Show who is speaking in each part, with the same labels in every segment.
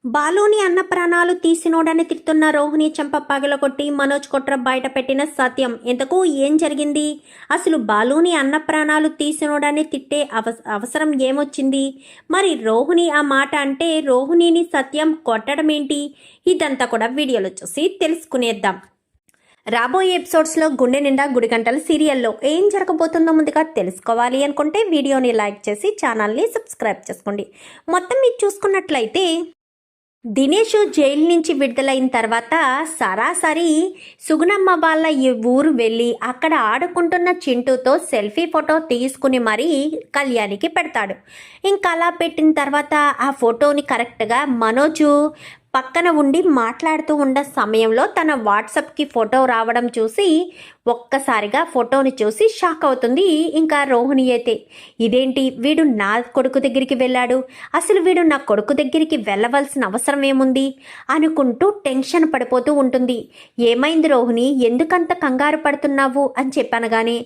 Speaker 1: బాలుని అన్న ప్రాణాలు తీసినోడని తిడుతున్న రోహిణి చెంప పగలగొట్టి మనోజ్ కొట్ర బయట పెట్టిన సత్యం. ఇంతకు ఏం జరిగింది? అసలు బాలుని అన్న ప్రాణాలు తీసినోడని తిట్టే అవసరం ఏమొచ్చింది? మరి రోహిణి ఆ మాట అంటే రోహిణిని సత్యం కొట్టడం ఏంటి? ఇదంతా కూడా వీడియోలో చూసి తెలుసుకునేద్దాం. రాబోయే ఎపిసోడ్స్లో గుండె నిండా గుడిగంటల సీరియల్లో ఏం జరగబోతుందో ముందుగా తెలుసుకోవాలి అనుకుంటే వీడియోని లైక్ చేసి ఛానల్ని సబ్స్క్రైబ్ చేసుకోండి. మొత్తం మీరు చూసుకున్నట్లయితే దినేష్ జైలు నుంచి విడుదలైన తర్వాత సరాసరి సుగుణమ్మ వాళ్ళ ఈ ఊరు వెళ్ళి అక్కడ ఆడుకుంటున్న చింటూతో సెల్ఫీ ఫోటో తీసుకుని మరీ కళ్యాణికి పెడతాడు. ఇంకా అలా పెట్టిన తర్వాత ఆ ఫోటోని కరెక్ట్గా మనోజు పక్కన ఉండి మాట్లాడుతూ ఉన్న సమయంలో తన వాట్సాప్కి ఫోటో రావడం చూసి ఒక్కసారిగా ఫోటోని చూసి షాక్ అవుతుంది. ఇంకా రోహిణి అయితే ఇదేంటి, వీడు నా కొడుకు దగ్గరికి వెళ్ళాడు, అసలు వీడు నా కొడుకు దగ్గరికి వెళ్ళవలసిన అవసరం ఏముంది అనుకుంటూ టెన్షన్ పడిపోతూ ఉంటుంది. ఏమైంది రోహిణి, ఎందుకంత కంగారు పడుతున్నావు అని చెప్పనగానే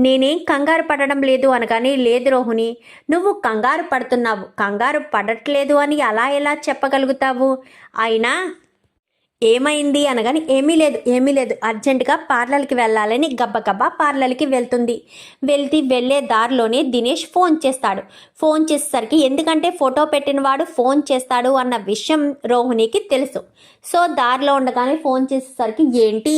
Speaker 1: నేనేం కంగారు పడడం లేదు అనగానే, లేదు రోహిణి, నువ్వు కంగారు పడుతున్నావు, కంగారు పడట్లేదు అని అలా ఎలా చెప్పగలుగుతావు? అయినా ఏమైంది అనగాని, ఏమీ లేదు అర్జెంటుగా పార్లర్కి వెళ్ళాలని గబ్బగబ్బా పార్లర్కి వెళ్తుంది. వెళ్ళే దారిలోనే దినేష్ ఫోన్ చేస్తాడు. ఫోన్ చేసేసరికి, ఎందుకంటే ఫోటో పెట్టిన వాడు ఫోన్ చేస్తాడు అన్న విషయం రోహిణికి తెలుసు. సో దారిలో ఉండగానే ఫోన్ చేసేసరికి, ఏంటి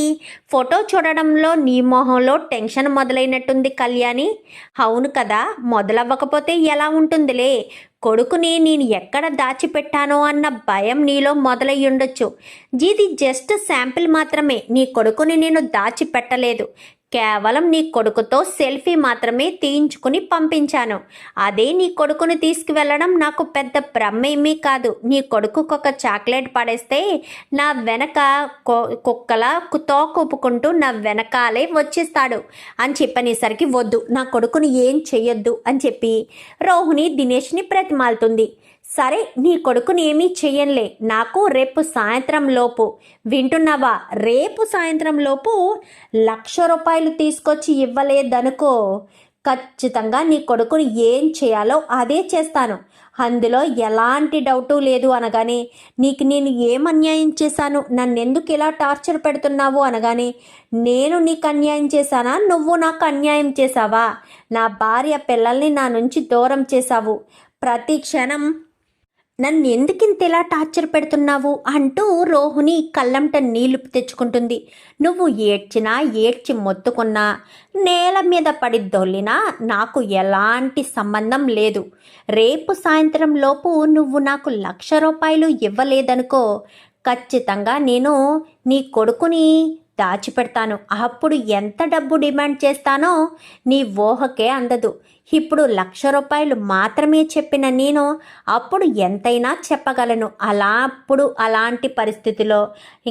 Speaker 1: ఫోటో చూడడంలో నీ మొహంలో టెన్షన్ మొదలైనట్టుంది కళ్యాణి. అవును కదా, మొదలవ్వకపోతే ఎలా ఉంటుందిలే, కొడుకుని నేను ఎక్కడ దాచిపెట్టానో అన్న భయం నీలో మొదలయ్యుండొచ్చు. ఇది జస్ట్ శాంపిల్ మాత్రమే, నీ కొడుకుని నేను దాచిపెట్టలేదు, కేవలం నీ కొడుకుతో సెల్ఫీ మాత్రమే తీయించుకుని పంపించాను. అదే నీ కొడుకుని తీసుకువెళ్ళడం నాకు పెద్ద భ్రమేమీ కాదు. నీ కొడుకుకు ఒక చాక్లెట్ పడేస్తే నా వెనక కుక్కలా తోకూపుకుంటూ నా వెనకాలే వచ్చేస్తాడు అని చెప్పనేసరికి, వద్దు, నా కొడుకుని ఏం చెయ్యొద్దు అని చెప్పి రోహిణి దినేష్ని ప్రతిమాలుతుంది. సరే, నీ కొడుకుని ఏమీ చెయ్యనులే, నాకు రేపు సాయంత్రం లోపు, వింటున్నావా, రేపు సాయంత్రం లోపు 1,00,000 రూపాయలు తీసుకొచ్చి ఇవ్వలేదనుకో, ఖచ్చితంగా నీ కొడుకుని ఏం చేయాలో అదే చేస్తాను, అందులో ఎలాంటి డౌటు లేదు అనగానే, నీకు నేను ఏం అన్యాయం చేశాను, నన్నెందుకు ఇలా టార్చర్ పెడుతున్నావు అనగానే, నేను నీకు అన్యాయం చేశానా, నువ్వు నాకు అన్యాయం చేశావా? నా భార్య పిల్లల్ని నా నుంచి దూరం చేశావు, ప్రతి క్షణం నన్ను ఎందుకింత ఇలా టార్చర్ పెడుతున్నావు అంటూ రోహిణి కళ్ళంట నీళ్లు తెచ్చుకుంటుంది. నువ్వు ఏడ్చి మొత్తుకున్నా, నేల మీద పడి దొల్లినా నాకు ఎలాంటి సంబంధం లేదు. రేపు సాయంత్రం లోపు నువ్వు నాకు 1,00,000 రూపాయలు ఇవ్వలేదనుకో, ఖచ్చితంగా నేను నీ కొడుకుని దాచిపెడతాను. అప్పుడు ఎంత డబ్బు డిమాండ్ చేస్తానో నీ ఊహకే అందదు. ఇప్పుడు 1,00,000 రూపాయలు మాత్రమే చెప్పిన నేను అప్పుడు ఎంతైనా చెప్పగలను. అప్పుడు అలాంటి పరిస్థితిలో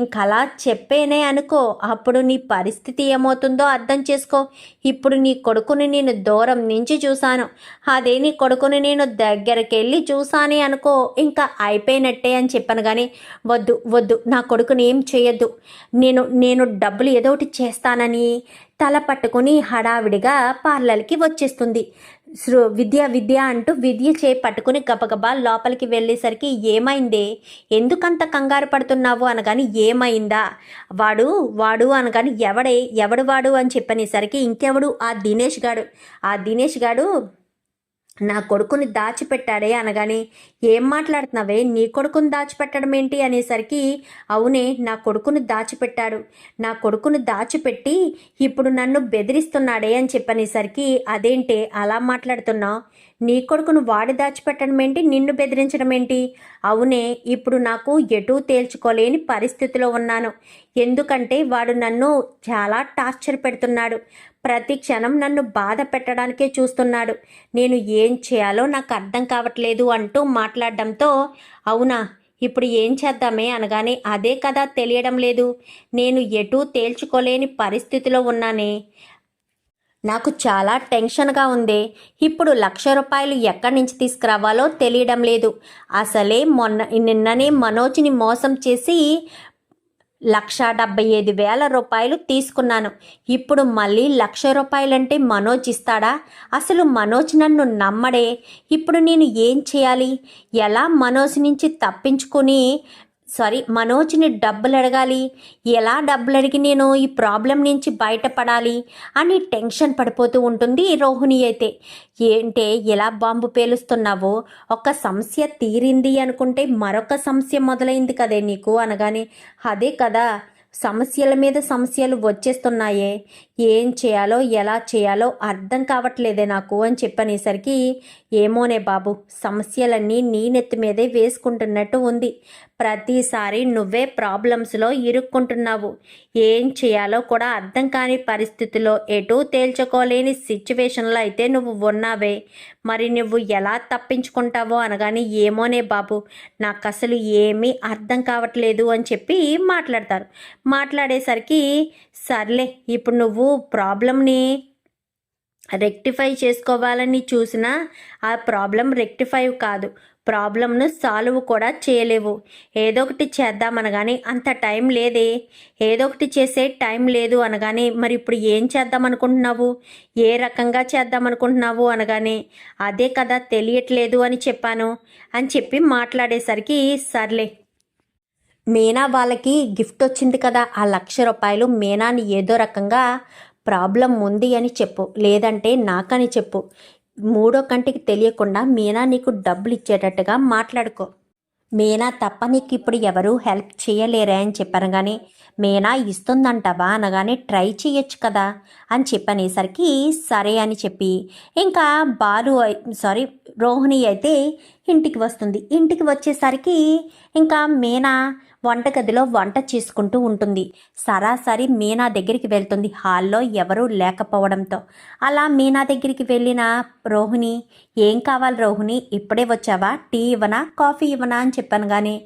Speaker 1: ఇంకలా చెప్పేనే అనుకో, అప్పుడు నీ పరిస్థితి ఏమవుతుందో అర్థం చేసుకో. ఇప్పుడు నీ కొడుకుని నేను దూరం నుంచి చూశాను, అదే నీ కొడుకుని నేను దగ్గరికి వెళ్ళి చూసానే అనుకో, ఇంకా అయిపోయినట్టే అని చెప్పాను. కానీ వద్దు, నా కొడుకుని ఏం చేయొద్దు, నేను డబ్బులు ఏదో ఒకటి చేస్తానని తల పట్టుకుని హడావిడిగా పార్లర్కి వచ్చేస్తుంది. విద్య అంటూ విద్య పట్టుకుని గబగబా లోపలికి వెళ్ళేసరికి, ఏమైందే, ఎందుకంత కంగారు పడుతున్నావు అనగాని, ఏమైందా, వాడు అనగాని, ఎవడు వాడు అని చెప్పనేసరికి, ఇంకెవడు, ఆ దినేష్ గాడు నా కొడుకుని దాచిపెట్టాడే అనగానే, ఏం మాట్లాడుతున్నావే, నీ కొడుకుని దాచిపెట్టడం ఏంటి అనేసరికి, అవునే, నా కొడుకుని దాచిపెట్టాడు, నా కొడుకుని దాచిపెట్టి ఇప్పుడు నన్ను బెదిరిస్తున్నాడే అని చెప్పనేసరికి, అదేంటే అలా మాట్లాడుతున్నావు, నీ కొడుకును వాడి దాచిపెట్టడం ఏంటి, నిన్ను బెదిరించడం ఏంటి? అవునే, ఇప్పుడు నాకు ఎటూ తేల్చుకోలేని పరిస్థితిలో ఉన్నాను, ఎందుకంటే వాడు నన్ను చాలా టార్చర్ పెడుతున్నాడు, ప్రతి క్షణం నన్ను బాధ పెట్టడానికే చూస్తున్నాడు, నేను ఏం చేయాలో నాకు అర్థం కావట్లేదు అంటూ మాట్లాడడంతో, అవునా, ఇప్పుడు ఏం చేద్దామే అనగానే, అదే కదా తెలియడం లేదు, నేను ఎటూ తేల్చుకోలేని పరిస్థితిలో ఉన్నానే, నాకు చాలా టెన్షన్గా ఉంది, ఇప్పుడు 1,00,000 రూపాయలు ఎక్కడి నుంచి తీసుకురావాలో తెలియడం లేదు, అసలే నిన్ననే మనోజ్ని మోసం చేసి 1,75,000 తీసుకున్నాను. ఇప్పుడు మళ్ళీ 1,00,000 రూపాయలంటే మనోజ్ ఇస్తాడా? అసలు మనోజ్ నన్ను నమ్మడే. ఇప్పుడు నేను ఏం చేయాలి? ఎలా మనోజ్ నుంచి తప్పించుకొని మనోజ్ని డబ్బులు అడగాలి? ఎలా డబ్బులు అడిగి నేను ఈ ప్రాబ్లం నుంచి బయటపడాలి అని టెన్షన్ పడిపోతూ ఉంటుంది రోహిణి అయితే. ఏంటే ఎలా బాంబు పేలుస్తున్నావో, ఒక సమస్య తీరింది అనుకుంటే మరొక సమస్య మొదలైంది కదే నీకు అనగానే, అదే కదా సమస్యల మీద సమస్యలు వచ్చేస్తున్నాయే, ఏం చేయాలో ఎలా చేయాలో అర్థం కావట్లేదే నాకు అని చెప్పనేసరికి, ఏమోనే బాబు, సమస్యలన్నీ నీ నెత్తి మీదే వేసుకుంటున్నట్టు ఉంది. ప్రతిసారి నువ్వే ప్రాబ్లమ్స్లో ఇరుక్కుంటున్నావు. ఏం చేయాలో కూడా అర్థం కాని పరిస్థితిలో, ఎటూ తేల్చుకోలేని సిచ్యువేషన్లో అయితే నువ్వు ఉన్నావే. మరి నువ్వు ఎలా తప్పించుకుంటావో అనగాని, ఏమోనే బాబు, నాకు అసలు ఏమీ అర్థం కావట్లేదు అని చెప్పి మాట్లాడతారు. మాట్లాడేసరికి, సర్లే ఇప్పుడు నువ్వు ప్రాబ్లంని రెక్టిఫై చేసుకోవాలని చూసినా ఆ ప్రాబ్లం రెక్టిఫై కాదు, ప్రాబ్లంను సాల్వ్ కూడా చేయలేవు. ఏదో ఒకటి చేద్దామనగానే అంత టైం లేదే, ఏదో ఒకటి చేసే టైం లేదు అనగానే, మరి ఇప్పుడు ఏం చేద్దాం అనుకుంటున్నావు, ఏ రకంగా చేద్దాం అనుకుంటున్నావు అనగానే, అదే కదా తెలియట్లేదు అని చెప్పాను అని చెప్పి మాట్లాడేసరికి, సర్లే మీనా వాళ్ళకి గిఫ్ట్ వచ్చింది కదా, ఆ 1,00,000 రూపాయలు మీనాని ఏదో రకంగా ప్రాబ్లం ఉంది అని చెప్పు, లేదంటే నాకని చెప్పు. మూడో కంటికి తెలియకుండా మీనా నీకు డబ్బులు ఇచ్చేటట్టుగా మాట్లాడుకో. మీనా తప్ప నీకు ఇప్పుడు ఎవరు హెల్ప్ చేయలేరే అని చెప్పాను. కానీ మీనా ఇస్తుందంటవా అనగానే, ట్రై చేయొచ్చు కదా అని చెప్పనేసరికి, సరే అని చెప్పి ఇంకా రోహిణి అయితే ఇంటికి వస్తుంది. ఇంటికి వచ్చేసరికి ఇంకా మీనా వంటగదిలో వంట చేసుకుంటూ ఉంటుంది. సరాసరి మీనా దగ్గరికి వెళ్తుంది, హాల్లో ఎవరూ లేకపోవడంతో. అలా మీనా దగ్గరికి వెళ్ళిన రోహిణి, ఏం కావాలి రోహిణి, ఇప్పుడే వచ్చావా, టీ ఇవ్వనా కాఫీ ఇవ్వనా అని చెప్పాను. కానీ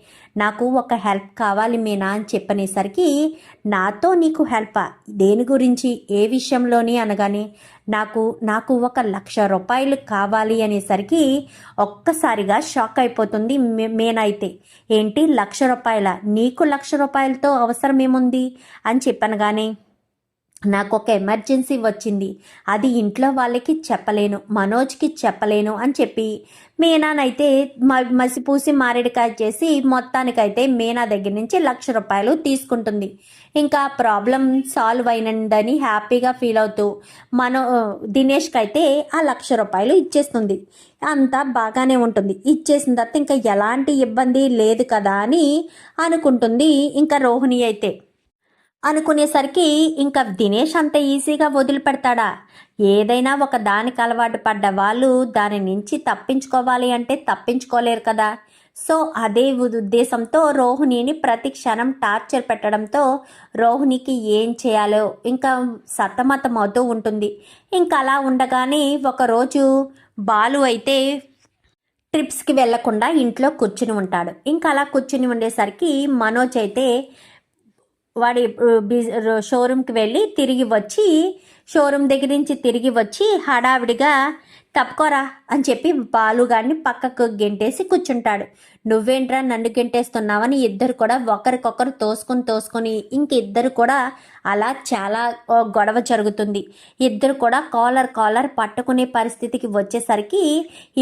Speaker 1: నాకు ఒక హెల్ప్ కావాలి మీనా అని చెప్పనేసరికి, నాతో నీకు హెల్పా, దేని గురించి, ఏ విషయంలోని అనగానే, నాకు ఒక 1,00,000 రూపాయలు కావాలి అనేసరికి ఒక్కసారిగా షాక్ అయిపోతుంది మీనా అయితే. ఏంటి 1,00,000 రూపాయల, నీకు 1,00,000 రూపాయలతో అవసరం ఏముంది అని చెప్పాను. కానీ నాకు ఒక ఎమర్జెన్సీ వచ్చింది, అది ఇంట్లో వాళ్ళకి చెప్పలేను, మనోజ్కి చెప్పలేను అని చెప్పి మీనానైతే మసిపూసి మారేడుకాయ చేసి మొత్తానికైతే మీనా దగ్గర నుంచి 1,00,000 రూపాయలు తీసుకుంటుంది. ఇంకా ప్రాబ్లం సాల్వ్ అయినందని హ్యాపీగా ఫీల్ అవుతూ దినేష్కి అయితే ఆ 1,00,000 రూపాయలు ఇచ్చేస్తుంది. అంతా బాగానే ఉంటుంది. ఇచ్చేసిన తర్వాత ఇంకా ఎలాంటి ఇబ్బంది లేదు కదా అని అనుకుంటుంది ఇంకా రోహిణి అయితే. అనుకునేసరికి ఇంకా దినేష్ అంత ఈజీగా వదిలిపెడతాడా? ఏదైనా ఒక దానికి అలవాటు పడ్డ వాళ్ళు దాని నుంచి తప్పించుకోవాలి అంటే తప్పించుకోలేరు కదా. సో అదే ఉద్దేశంతో రోహిణిని ప్రతి క్షణం టార్చర్ పెట్టడంతో రోహిణికి ఏం చేయాలో ఇంకా సతమతం అవుతూ ఉంటుంది. ఇంకా అలా ఉండగానే ఒకరోజు బాలు అయితే ట్రిప్స్కి వెళ్లకుండా ఇంట్లో కూర్చుని ఉంటాడు. ఇంకా అలా కూర్చుని ఉండేసరికి మనోజ్ అయితే వాడి షోరూమ్కి వెళ్ళి షోరూమ్ దగ్గర నుంచి తిరిగి వచ్చి హడావిడిగా, తప్పుకోరా అని చెప్పి బాలుగాడిని పక్కకు గెంటేసి కూర్చుంటాడు. నువ్వేంట్రా నన్ను గెంటేస్తున్నావని ఇద్దరు కూడా ఒకరికొకరు తోసుకొని ఇంక ఇద్దరు కూడా అలా చాలా గొడవ జరుగుతుంది. ఇద్దరు కూడా కాలర్ పట్టుకునే పరిస్థితికి వచ్చేసరికి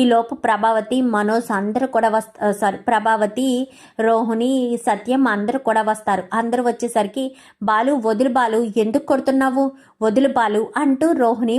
Speaker 1: ఈలోపు ప్రభావతి, మనోజ్ అందరూ కూడా ప్రభావతి, రోహిణి, సత్యం అందరూ కూడా వస్తారు. అందరూ వచ్చేసరికి, బాలు వదులు, బాలు ఎందుకు కొడుతున్నావు, వదులు బాలు అంటూ రోహిణి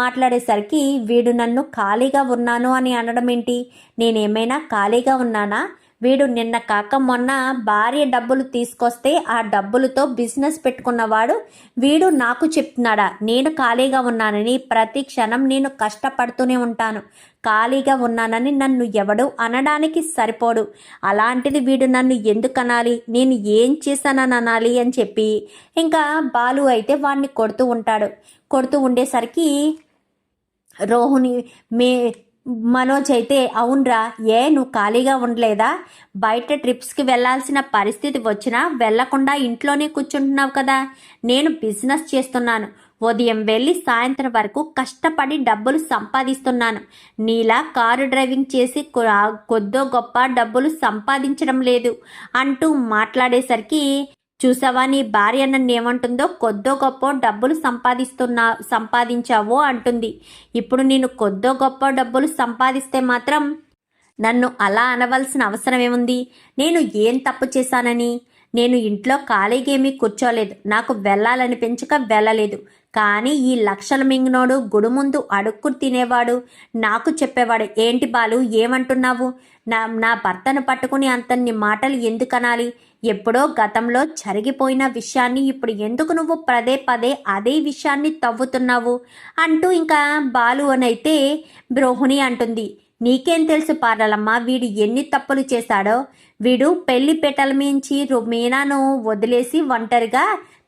Speaker 1: మాట్లాడేసరికి, వీడు నన్ను ఖాళీగా ఉన్నాను అని అనడం ఏంటి, నేనేమైనా ఖాళీగా ఉన్నానా, వీడు నిన్న కాక మొన్న భార్య డబ్బులు తీసుకొస్తే ఆ డబ్బులతో బిజినెస్ పెట్టుకున్నవాడు వీడు నాకు చెప్తున్నాడా నేను ఖాళీగా ఉన్నానని? ప్రతి క్షణం నేను కష్టపడుతూనే ఉంటాను, ఖాళీగా ఉన్నానని నన్ను ఎవడు అనడానికి సరిపోడు, అలాంటిది వీడు నన్ను ఎందుకు అనాలి, నేను ఏం చేశానని అనాలి అని చెప్పి ఇంకా బాలు అయితే వాడిని కొడుతూ ఉండేసరికి రోహిణి మనోజ్ అయితే, అవునరా, నువ్వు ఖాళీగా ఉండలేదా, బయట ట్రిప్స్కి వెళ్ళాల్సిన పరిస్థితి వచ్చినా వెళ్లకుండా ఇంట్లోనే కూర్చుంటున్నావు కదా, నేను బిజినెస్ చేస్తున్నాను, ఉదయం వెళ్ళి సాయంత్రం వరకు కష్టపడి డబ్బులు సంపాదిస్తున్నాను. నీలా కారు డ్రైవింగ్ చేసి కొద్దో గొప్ప డబ్బులు సంపాదించడం లేదు అంటూ మాట్లాడేసరికి, చూసావా నీ భార్య నన్ను ఏమంటుందో, కొద్దో గొప్ప డబ్బులు సంపాదించావు అంటుంది. ఇప్పుడు నేను కొద్దో గొప్ప డబ్బులు సంపాదిస్తే మాత్రం నన్ను అలా అనవలసిన అవసరం ఏముంది? నేను ఏం తప్పు చేశానని? నేను ఇంట్లో ఖాళీగేమీ కూర్చోలేదు. నాకు వెళ్ళాలనిపించక వెళ్ళలేదు. కానీ ఈ లక్షల మింగినోడు గుడి ముందు అడుక్కు తినేవాడు నాకు చెప్పేవాడు, ఏంటి బాలు ఏమంటున్నావు? నా భర్తను పట్టుకుని అంతన్ని మాటలు ఎందుకనాలి? ఎప్పుడో గతంలో జరిగిపోయిన విషయాన్ని ఇప్పుడు ఎందుకు నువ్వు పదే పదే అదే విషయాన్ని తవ్వుతున్నావు అంటూ ఇంకా బాలు అనైతే రోహిణి అంటుంది. నీకేం తెలుసు పార్లమ్మ, వీడు ఎన్ని తప్పులు చేశాడో. వీడు పెళ్లి పెట్టల మించి మీనాను వదిలేసి ఒంటరిగా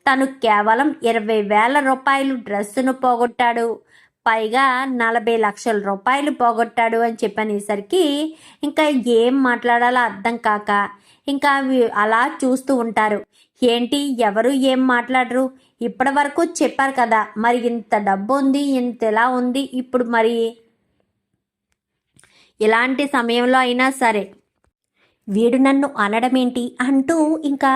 Speaker 1: తను కేవలం 20,000 రూపాయలు డ్రెస్సును పోగొట్టాడు, పైగా 40 లక్షల రూపాయలు పోగొట్టాడు అని చెప్పనేసరికి ఇంకా ఏం మాట్లాడాలో అర్థం కాక ఇంకా అలా చూస్తూ ఉంటారు. ఏంటి ఎవరు ఏం మాట్లాడరు? ఇప్పటి వరకు చెప్పారు కదా, మరి ఇంత డబ్బు ఉంది, ఇంత ఎలా ఉంది, ఇప్పుడు మరి ఇలాంటి సమయంలో అయినా సరే వీడు నన్ను అనడమేంటి అంటూ ఇంకా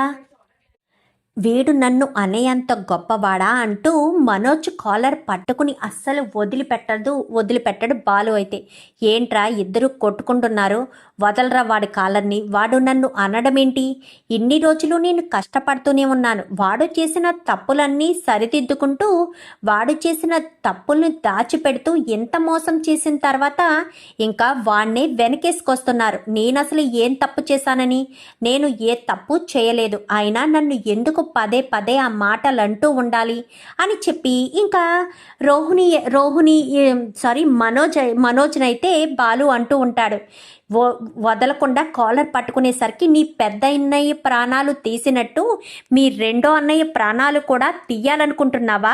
Speaker 1: వీడు నన్ను అనేంత గొప్పవాడా అంటూ మనోజ్ కాలర్ పట్టుకుని అస్సలు వదిలిపెట్టడు బాలు అయితే. ఏంట్రా ఇద్దరు కొట్టుకుంటున్నారు, వదలరా వాడి కాలర్ని, వాడు నన్ను అనడమేంటి? ఇన్ని రోజులు నేను కష్టపడుతూనే ఉన్నాను. వాడు చేసిన తప్పులన్నీ సరిదిద్దుకుంటూ వాడు చేసిన తప్పుల్ని దాచిపెడుతూ ఎంత మోసం చేసిన తర్వాత ఇంకా వాణ్ణే వెనకేసుకొస్తున్నారు. నేను అసలు ఏం తప్పు చేశానని? నేను ఏ తప్పు చేయలేదు. అయినా నన్ను ఎందుకు పదే పదే ఆ మాటలు అంటూ ఉండాలి అని చెప్పి ఇంకా మనోజ్నైతే బాలు అంటూ ఉంటాడు. వదలకుండా కాలర్ పట్టుకునేసరికి నీ పెద్ద అన్నయ్య ప్రాణాలు తీసినట్టు మీ రెండో అన్నయ్య ప్రాణాలు కూడా తీయాలనుకుంటున్నావా?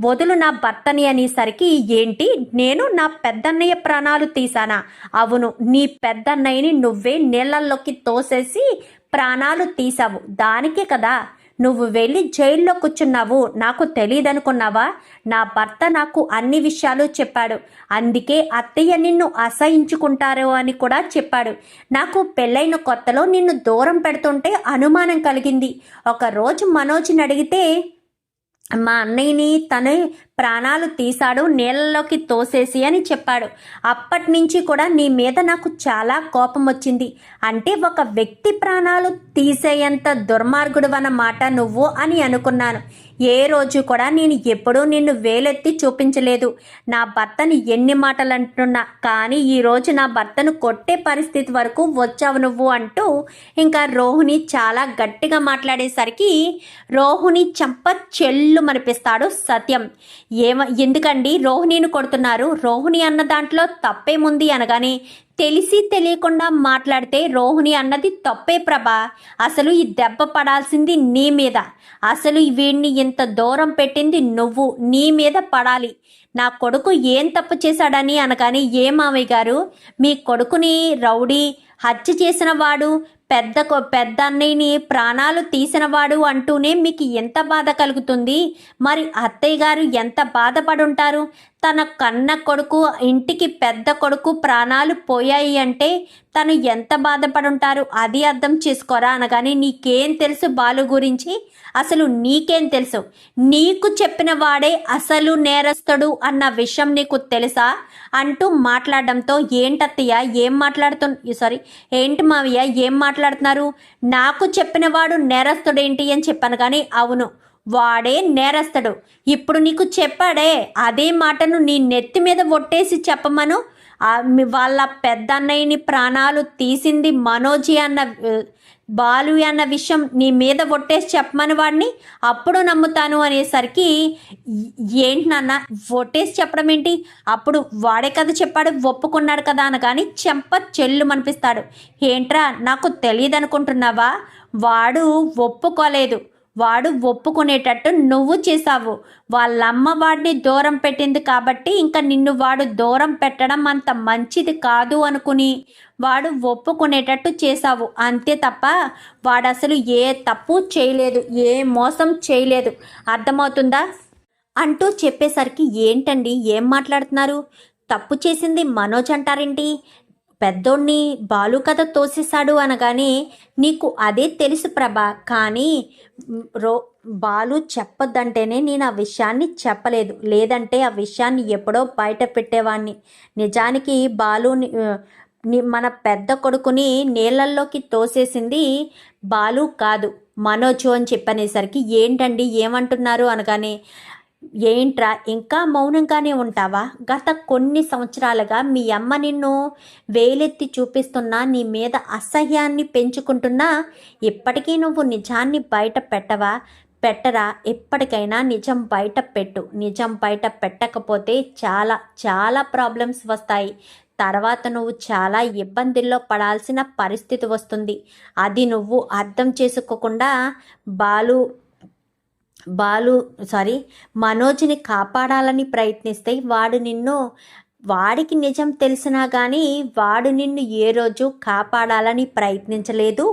Speaker 1: వదులు నా భర్తని అనేసరికి, ఏంటి నేను నా పెద్దన్నయ్య ప్రాణాలు తీసానా? అవును, నీ పెద్దన్నయ్యని నువ్వే నీళ్ళల్లోకి తోసేసి ప్రాణాలు తీసావు. దానికే కదా నువ్వు వెళ్ళి జైల్లో కూర్చున్నావు. నాకు తెలియదనుకున్నావా? నా భర్త నాకు అన్ని విషయాలు చెప్పాడు. అందుకే అత్తయ్య నిన్ను అసహించుకుంటారు అని కూడా చెప్పాడు. నాకు పెళ్ళైన కొత్తలో నిన్ను దూరం పెడుతుంటే అనుమానం కలిగింది. ఒకరోజు మనోజ్ని అడిగితే మా అన్నయ్యని తన ప్రాణాలు తీశాడు నీళ్ళలోకి తోసేసి అని చెప్పాడు. అప్పటి నుంచి కూడా నీ మీద నాకు చాలా కోపం వచ్చింది. అంటే ఒక వ్యక్తి ప్రాణాలు తీసేంత దుర్మార్గుడు అన్నమాట నువ్వు అని అనుకున్నాను. ఏ రోజు కూడా నేను ఎప్పుడూ నిన్ను వేలెత్తి చూపించలేదు. నా భర్తని ఎన్ని మాటలు అంటున్నా, కానీ ఈరోజు నా భర్తను కొట్టే పరిస్థితి వరకు వచ్చావు నువ్వు అంటూ ఇంకా రోహిణి చాలా గట్టిగా మాట్లాడేసరికి రోహిణి చంప చెల్లు మనిపిస్తాడు సత్యం. ఎందుకండి రోహిణిని కొడుతున్నారు? రోహిణి అన్న దాంట్లో తప్పేముంది అనగానే, తెలిసి తెలియకుండా మాట్లాడితే రోహిణి అన్నది తప్పే ప్రభా. అసలు ఈ దెబ్బ పడాల్సింది నీ మీద. అసలు వీడిని ఇంత దూరం పెట్టింది నువ్వు. నీ మీద పడాలి. నా కొడుకు ఏం తప్పు చేశాడని అనగాని, ఏ మామయ్య గారు, మీ కొడుకుని రౌడీ హత్య చేసిన వాడు, పెద్ద అన్నయ్యని ప్రాణాలు తీసినవాడు అంటూనే మీకు ఎంత బాధ కలుగుతుంది? మరి అత్తయ్య గారు ఎంత బాధపడుంటారు? తన కన్న కొడుకు, ఇంటికి పెద్ద కొడుకు ప్రాణాలు పోయాయి అంటే తను ఎంత బాధపడుంటారు? అది అర్థం చేసుకోరా అనగానే, నీకేం తెలుసు బాలు గురించి? అసలు నీకేం తెలుసు? నీకు చెప్పిన వాడే అసలు నేరస్తుడు అన్న విషయం నీకు తెలుసా అంటూ మాట్లాడడంతో, ఏంటత్తయ్య ఏం ఏంటి మావయ్య ఏం మాట్లాడుతున్నారు? నాకు చెప్పిన వాడు నేరస్తుడేంటి అని చెప్పాను. కానీ అవును, వాడే నేరస్తుడు. ఇప్పుడు నీకు చెప్పాడే అదే మాటను నీ నెత్తి మీద ఒట్టేసి చెప్పమను. వాళ్ళ పెద్ద అన్నయ్యని ప్రాణాలు తీసింది మనోజీ అన్న బాలు అన్న విషయం నీ మీద ఒట్టేసి చెప్పమని వాడిని, అప్పుడు నమ్ముతాను అనేసరికి, ఏంటి నాన్న ఒట్టేసి చెప్పడం ఏంటి? అప్పుడు వాడే కదా చెప్పాడు, ఒప్పుకున్నాడు కదా అనగాని చెంప చెల్లు మనిపిస్తాడు. ఏంట్రా నాకు తెలియదు అనుకుంటున్నావా? వాడు ఒప్పుకోలేదు. వాడు ఒప్పుకునేటట్టు నువ్వు చేశావు. వాళ్ళమ్మ వాడిని దూరం పెట్టింది కాబట్టి ఇంకా నిన్ను వాడు దూరం పెట్టడం అంత మంచిది కాదు అనుకుని వాడు ఒప్పుకునేటట్టు చేశావు. అంతే తప్ప వాడు అసలు ఏ తప్పు చేయలేదు, ఏ మోసం చేయలేదు. అర్థమవుతుందా? అంటూ చెప్పేసరికి ఏంటండి ఏం మాట్లాడుతున్నారు, తప్పు చేసింది మనోజ్ అంటారేంటి, పెద్దోడిని బాలు కథ తోసేశాడు అనగానే నీకు అదే తెలుసు ప్రభా, కానీ రో బాలు చెప్పొద్దంటేనే నేను ఆ విషయాన్ని చెప్పలేదు, లేదంటే ఆ విషయాన్ని ఎప్పుడో బయట పెట్టేవాడిని. నిజానికి బాలుని మన పెద్ద కొడుకుని నీళ్ళల్లోకి తోసేసింది బాలు కాదు మనోజు అని చెప్పనేసరికి ఏంటండి ఏమంటున్నారు అనగానే, ఏంట్రా ఇంకా మౌనంగానే ఉంటావా, గత కొన్ని సంవత్సరాలుగా మీ అమ్మ నిన్ను వేలెత్తి చూపిస్తున్నా, నీ మీద అసహ్యాన్ని పెంచుకుంటున్నా ఇప్పటికీ నువ్వు నిజాన్ని బయట పెట్టరా, ఎప్పటికైనా నిజం బయట పెట్టు, నిజం బయట పెట్టకపోతే చాలా చాలా ప్రాబ్లమ్స్ వస్తాయి, తర్వాత నువ్వు చాలా ఇబ్బందుల్లో పడాల్సిన పరిస్థితి వస్తుంది, అది నువ్వు అర్థం చేసుకోకుండా బాలు బాలు సారీ మనోజ్ని కాపాడాలని ప్రయత్నిస్తే వాడికి నిజం తెలిసినా కానీ వాడు నిన్ను ఏ రోజు కాపాడాలని ప్రయత్నించలేదు,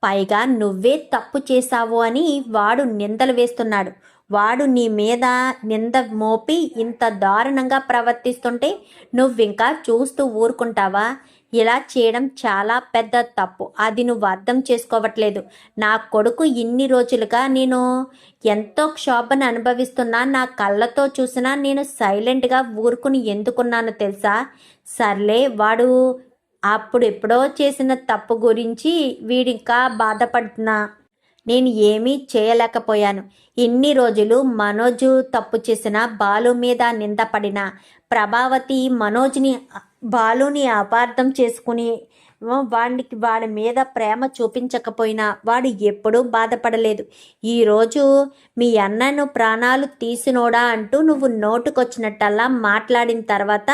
Speaker 1: పైగా నువ్వే తప్పు చేశావు అని వాడు నిందలు వేస్తున్నాడు. వాడు నీ మీద నింద మోపి ఇంత దారుణంగా ప్రవర్తిస్తుంటే నువ్వింకా చూస్తూ ఊరుకుంటావా, ఇలా చేయడం చాలా పెద్ద తప్పు, అది నువ్వు అర్థం చేసుకోవట్లేదు. నా కొడుకు ఇన్ని రోజులుగా నేను ఎంతో క్షోభను అనుభవిస్తున్నా, నా కళ్ళతో చూసినా నేను సైలెంట్గా ఊరుకుని ఎందుకున్నాను తెలుసా. సర్లే, వాడు అప్పుడు ఎప్పుడో చేసిన తప్పు గురించి వీడింకా బాధపడుతున్నా, నేను ఏమీ చేయలేకపోయాను. ఇన్ని రోజులు మనోజు తప్పు చేసిన, బాలు మీద నిందపడిన ప్రభావతి బాలుని అపార్థం చేసుకుని వాడి మీద ప్రేమ చూపించకపోయినా వాడు ఎప్పుడూ బాధపడలేదు. ఈరోజు మీ అన్నను ప్రాణాలు తీసినోడా అంటూ నువ్వు నోటుకొచ్చినట్టల్లా మాట్లాడిన తర్వాత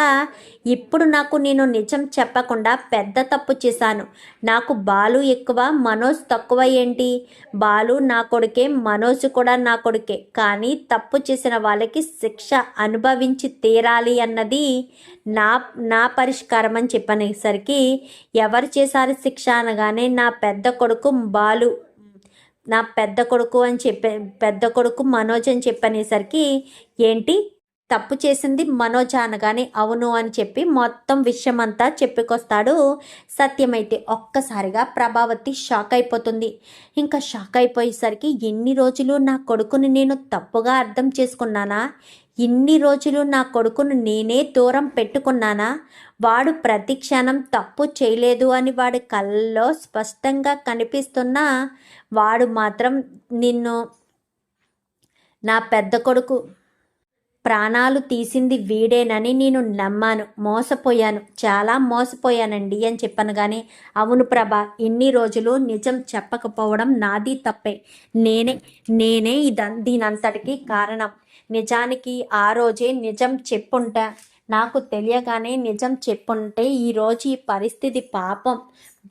Speaker 1: ఇప్పుడు నేను నిజం చెప్పకుండా పెద్ద తప్పు చేశాను. నాకు బాలు ఎక్కువ, మనోజ్ తక్కువ ఏంటి? బాలు నా కొడుకే, మనోజ్ కూడా నా కొడుకే. కానీ తప్పు చేసిన వాళ్ళకి శిక్ష అనుభవించి తీరాలి అన్నది నా పరిష్కారం అని చెప్పనేసరికి, ఎవరు చేశారు శిక్ష అనగానే నా పెద్ద కొడుకు బాలు, నా పెద్ద కొడుకు మనోజ్ అని చెప్పనేసరికి, ఏంటి తప్పు చేసింది మనోజ్ అనగానే అవును అని చెప్పి మొత్తం విషయం అంతా చెప్పుకొస్తాడు సత్యమైతే. ఒక్కసారిగా ప్రభావతి షాక్ అయిపోతుంది. ఇంకా షాక్ అయిపోయేసరికి ఇన్ని రోజులు నా కొడుకుని నేను తప్పుగా అర్థం చేసుకున్నానా, ఇన్ని రోజులు నా కొడుకును నేనే దూరం పెట్టుకున్నానా, వాడు ప్రతి క్షణం తప్పు చేయలేదు అని వాడి కళ్ళల్లో స్పష్టంగా కనిపిస్తున్నా వాడు మాత్రం నా పెద్ద కొడుకు ప్రాణాలు తీసింది వీడేనని నేను నమ్మాను, మోసపోయాను, చాలా మోసపోయానండి అని చెప్పాను. కానీ అవును ప్రభా, ఇన్ని రోజులు నిజం చెప్పకపోవడం నాది తప్పే, నేనే దీనంతటికి కారణం. నిజానికి ఆ రోజే నిజం చెప్పుంటా, నాకు తెలియగానే నిజం చెప్పుంటే ఈరోజు ఈ పరిస్థితి పాపం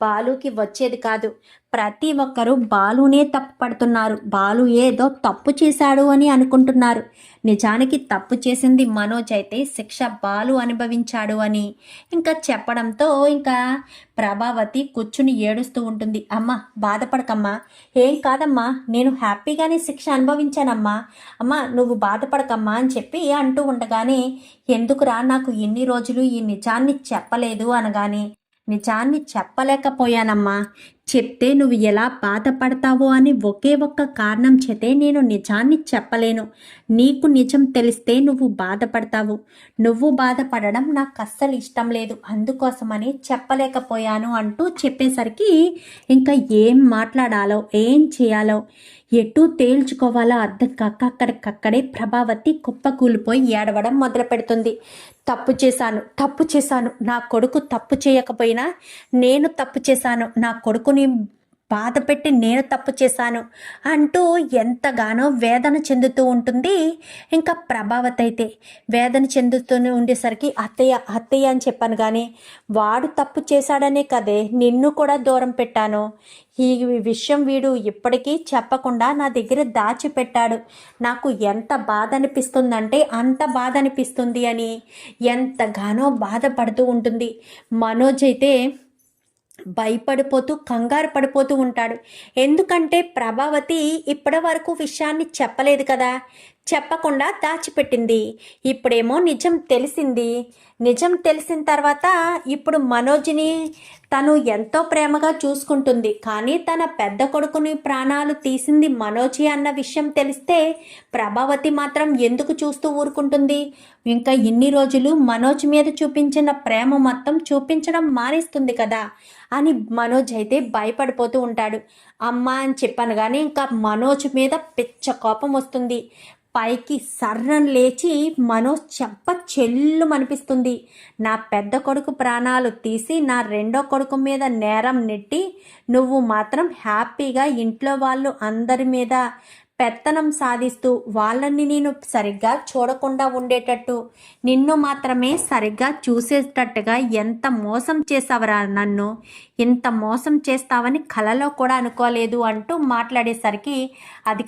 Speaker 1: బాలుకి వచ్చేది కాదు. ప్రతి ఒక్కరూ బాలునే తప్పు పడుతున్నారు, బాలు ఏదో తప్పు చేశాడు అని అనుకుంటున్నారు. నిజానికి తప్పు చేసింది మనోజ్ అయితే శిక్ష బాలు అనుభవించాడు అని ఇంకా చెప్పడంతో ఇంకా ప్రభావతి కూర్చుని ఏడుస్తూ ఉంటుంది. అమ్మ బాధపడకమ్మా, ఏం కాదమ్మా, నేను హ్యాపీగానే శిక్ష అనుభవించానమ్మా, అమ్మ నువ్వు బాధపడకమ్మా అని చెప్పి అంటూ ఉండగానే, ఎందుకురా నాకు ఇన్ని రోజులు ఈ నిజాన్ని చెప్పలేదు అనగానే, నిజాన్ని చెప్పలేకపోయానమ్మా, చెప్తే నువ్వు ఎలా బాధపడతావో అని ఒకే ఒక్క కారణం చేతే నేను నిజాన్ని చెప్పలేను. నీకు నిజం తెలిస్తే నువ్వు బాధపడతావు, నువ్వు బాధపడడం నాకు అస్సలు ఇష్టం లేదు, అందుకోసమని చెప్పలేకపోయాను అంటూ చెప్పేసరికి ఇంకా ఏం మాట్లాడాలో ఏం చేయాలో ఎటు తేల్చుకోవాలో అర్థం కాక అక్కడికక్కడే ప్రభావతి కుప్పకూలిపోయి ఏడవడం మొదలు పెడుతుంది. తప్పు చేశాను, నా కొడుకు తప్పు చేయకపోయినా నేను తప్పు చేశాను, నా కొడుకుని బాధ పెట్టి నేను తప్పు చేశాను అంటూ ఎంతగానో వేదన చెందుతూ ఉంటుంది. ఇంకా ప్రభావతి అయితే వేదన చెందుతూనే ఉండేసరికి అత్తయ్య అని చెప్పాను, కానీ వాడు తప్పు చేశాడనే కదే నిన్ను కూడా దూరం పెట్టాను, ఈ విషయం వీడు ఇప్పటికీ చెప్పకుండా నా దగ్గర దాచిపెట్టాడు, నాకు ఎంత బాధ అనిపిస్తుందంటే అంత బాధ అనిపిస్తుంది అని ఎంతగానో బాధపడుతూ ఉంటుంది. మనోజ్ అయితే భయపడిపోతూ కంగారు పడిపోతూ ఉంటాడు. ఎందుకంటే ప్రభావతి ఇప్పటి వరకు విషయాన్ని చెప్పలేదు కదా, చెప్పకుండా దాచిపెట్టింది. ఇప్పుడేమో నిజం తెలిసింది. నిజం తెలిసిన తర్వాత ఇప్పుడు మనోజ్ని తను ఎంతో ప్రేమగా చూసుకుంటుంది. కానీ తన పెద్ద కొడుకుని ప్రాణాలు తీసింది మనోజే అన్న విషయం తెలిస్తే ప్రభావతి మాత్రం ఎందుకు చూస్తూ ఊరుకుంటుంది? ఇంకా ఇన్ని రోజులు మనోజ్ మీద చూపించిన ప్రేమ మొత్తం చూపించడం మానేస్తుంది కదా అని మనోజ్ అయితే భయపడిపోతూ ఉంటాడు. అమ్మ అని చెప్పాను కానీ ఇంకా మనోజ్ మీద పిచ్చ కోపం వస్తుంది. పైకి సర్రని లేచి మనోజ్ చెంప చెల్లు అనిపిస్తుంది. నా పెద్ద కొడుకు ప్రాణాలు తీసి నా రెండో కొడుకు మీద నేరం నెట్టి నువ్వు మాత్రం హ్యాపీగా ఇంట్లో వాళ్ళు అందరి మీద పెత్తనం సాధిస్తూ వాళ్ళని నేను సరిగ్గా చూడకుండా ఉండేటట్టు నిన్ను మాత్రమే సరిగ్గా చూసేటట్టుగా ఎంత మోసం చేసావరా నన్ను, ఇంత మోసం చేస్తావని కలలో కూడా అనుకోలేదు అంటూ మాట్లాడేసరికి అది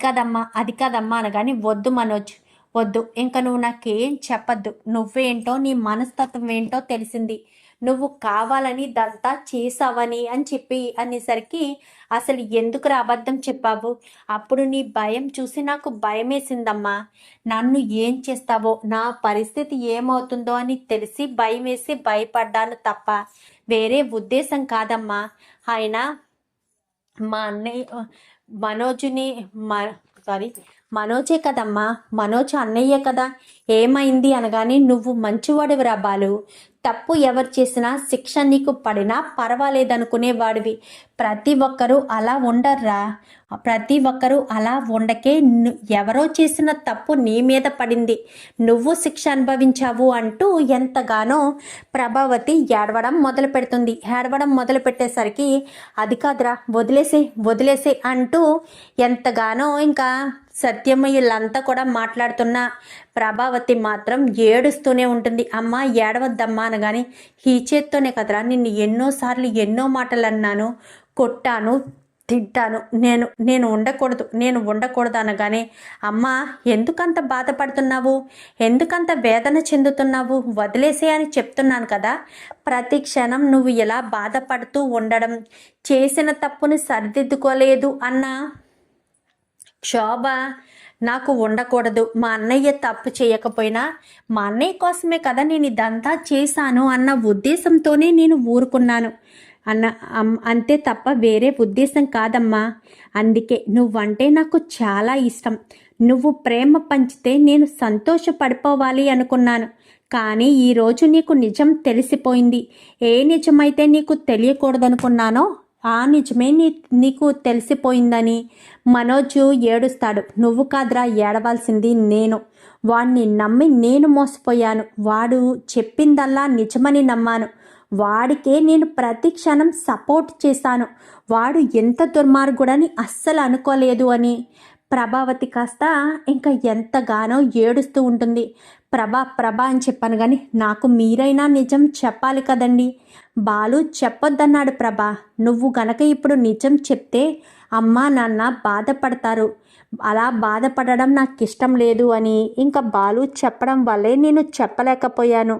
Speaker 1: కాదమ్మా అనగాని వద్దు మనోజ్ వద్దు, ఇంకా నువ్వు నాకేం చెప్పద్దు, నువ్వేంటో నీ మనస్తత్వం ఏంటో తెలిసింది, నువ్వు కావాలని దంతా చేసావని అని చెప్పి అనేసరికి అసలు ఎందుకు అబద్ధం చెప్పావు? అప్పుడు నీ భయం చూసి నాకు భయం వేసిందమ్మా. నన్ను ఏం చేస్తావో నా పరిస్థితి ఏమవుతుందో అని తెలిసి భయం వేసి భయపడ్డాను తప్ప వేరే ఉద్దేశం కాదమ్మా. ఆయన మా అన్నయ్య మనోజే కదమ్మా, మనోజ్ అన్నయ్యే కదా. ఏమైంది అనగానే నువ్వు మంచివాడివిరా బాలు, తప్పు ఎవరు చేసినా శిక్ష నీకు పడినా పర్వాలేదనుకునేవాడివి. ప్రతి ఒక్కరూ అలా ఉండర్రా, ప్రతి ఒక్కరూ అలా ఉండకే ఎవరో చేసిన తప్పు నీ మీద పడింది, నువ్వు శిక్ష అనుభవించావు అంటూ ఎంతగానో ప్రభావతి ఏడవడం మొదలు పెడుతుంది. ఏడవడం మొదలు పెట్టేసరికి అది కాదురా వదిలేసే అంటూ ఎంతగానో ఇంకా సత్యమయ్యులంతా కూడా మాట్లాడుతున్న ప్రభావతి మాత్రం ఏడుస్తూనే ఉంటుంది. అమ్మ ఏడవద్దమ్మా అనగాని ఈ చేత్తోనే కదరా నిన్ను ఎన్నోసార్లు ఎన్నో మాటలు అన్నాను, కొట్టాను, తింటాను, నేను ఉండకూడదు అనగానే అమ్మ ఎందుకంత బాధపడుతున్నావు, ఎందుకంత వేదన చెందుతున్నావు, వదిలేసే అని చెప్తున్నాను కదా. ప్రతి క్షణం నువ్వు ఇలా బాధపడుతూ ఉండడం, చేసిన తప్పుని సరిదిద్దుకోలేదు అన్న క్షోభ నాకు ఉండకూడదు. మా అన్నయ్య తప్పు చేయకపోయినా మా అన్నయ్య కోసమే కదా నేను ఇదంతా చేశాను అన్న ఉద్దేశంతోనే నేను ఊరుకున్నాను అంతే తప్ప వేరే ఉద్దేశం కాదమ్మా. అందుకే నువ్వంటే నాకు చాలా ఇష్టం, నువ్వు ప్రేమ పంచితే నేను సంతోషపడిపోవాలి అనుకున్నాను. కానీ ఈరోజు నీకు నిజం తెలిసిపోయింది. ఏ నిజమైతే నీకు తెలియకూడదనుకున్నానో ఆ నిజమే నీకు తెలిసిపోయిందని మనోజ్ ఏడుస్తాడు. నువ్వు కాదురా ఏడవలసింది, నేను. వాడిని నమ్మి నేను మోసపోయాను, వాడు చెప్పిందల్లా నిజమని నమ్మాను, వాడికే నేను ప్రతి క్షణం సపోర్ట్ చేశాను, వాడు ఎంత దుర్మార్గుడని అస్సలు అనుకోలేదు అని ప్రభావతి కాస్త ఇంకా ఎంతగానో ఏడుస్తూ ఉంటుంది. ప్రభా అని చెప్పాను కానీ నాకు మీరైనా నిజం చెప్పాలి కదండి. బాలు చెప్పొద్దన్నాడు ప్రభా, నువ్వు గనక ఇప్పుడు నిజం చెప్తే అమ్మా నాన్న బాధపడతారు, అలా బాధపడడం నాకు ఇష్టం లేదు అని ఇంకా బాలు చెప్పడం వల్లే నేను చెప్పలేకపోయాను.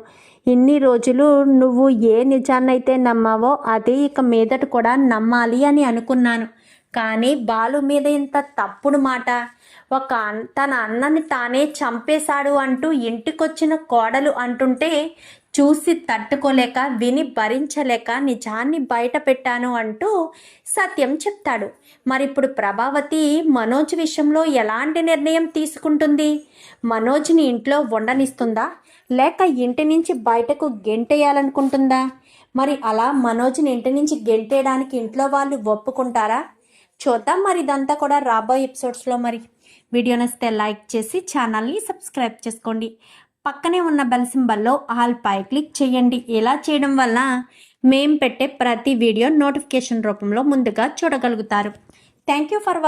Speaker 1: ఇన్ని రోజులు నువ్వు ఏ నిజాన్నైతే నమ్మావో అదే ఇక మీదట కూడా నమ్మాలి అని అనుకున్నాను. కానీ బాలు మీద ఇంత తప్పుడు మాట, తన అన్నని తానే చంపేశాడు అంటూ ఇంటికొచ్చిన కోడలు అంటుంటే చూసి తట్టుకోలేక విని భరించలేక నిజాన్ని బయట పెట్టాను అంటూ సత్యం చెప్తాడు. మరిప్పుడు ప్రభావతి మనోజ్ విషయంలో ఎలాంటి నిర్ణయం తీసుకుంటుంది? మనోజ్ని ఇంట్లో ఉండనిస్తుందా, లేక ఇంటి నుంచి బయటకు గెంటేయాలనుకుంటుందా? మరి అలా మనోజ్ని ఇంటి నుంచి గెంటేయడానికి ఇంట్లో వాళ్ళు ఒప్పుకుంటారా? చూద్దాం మరి ఇదంతా కూడా రాబోయే ఎపిసోడ్స్లో. మరి వీడియో నచ్చితే లైక్ చేసి ఛానల్ని సబ్స్క్రైబ్ చేసుకోండి. పక్కనే ఉన్న బెల్ సింబల్లో ఆల్ పై క్లిక్ చేయండి. ఇలా చేయడం వల్ల మేం పెట్టే ప్రతి వీడియో నోటిఫికేషన్ రూపంలో ముందుగా చూడగలుగుతారు. Thank you for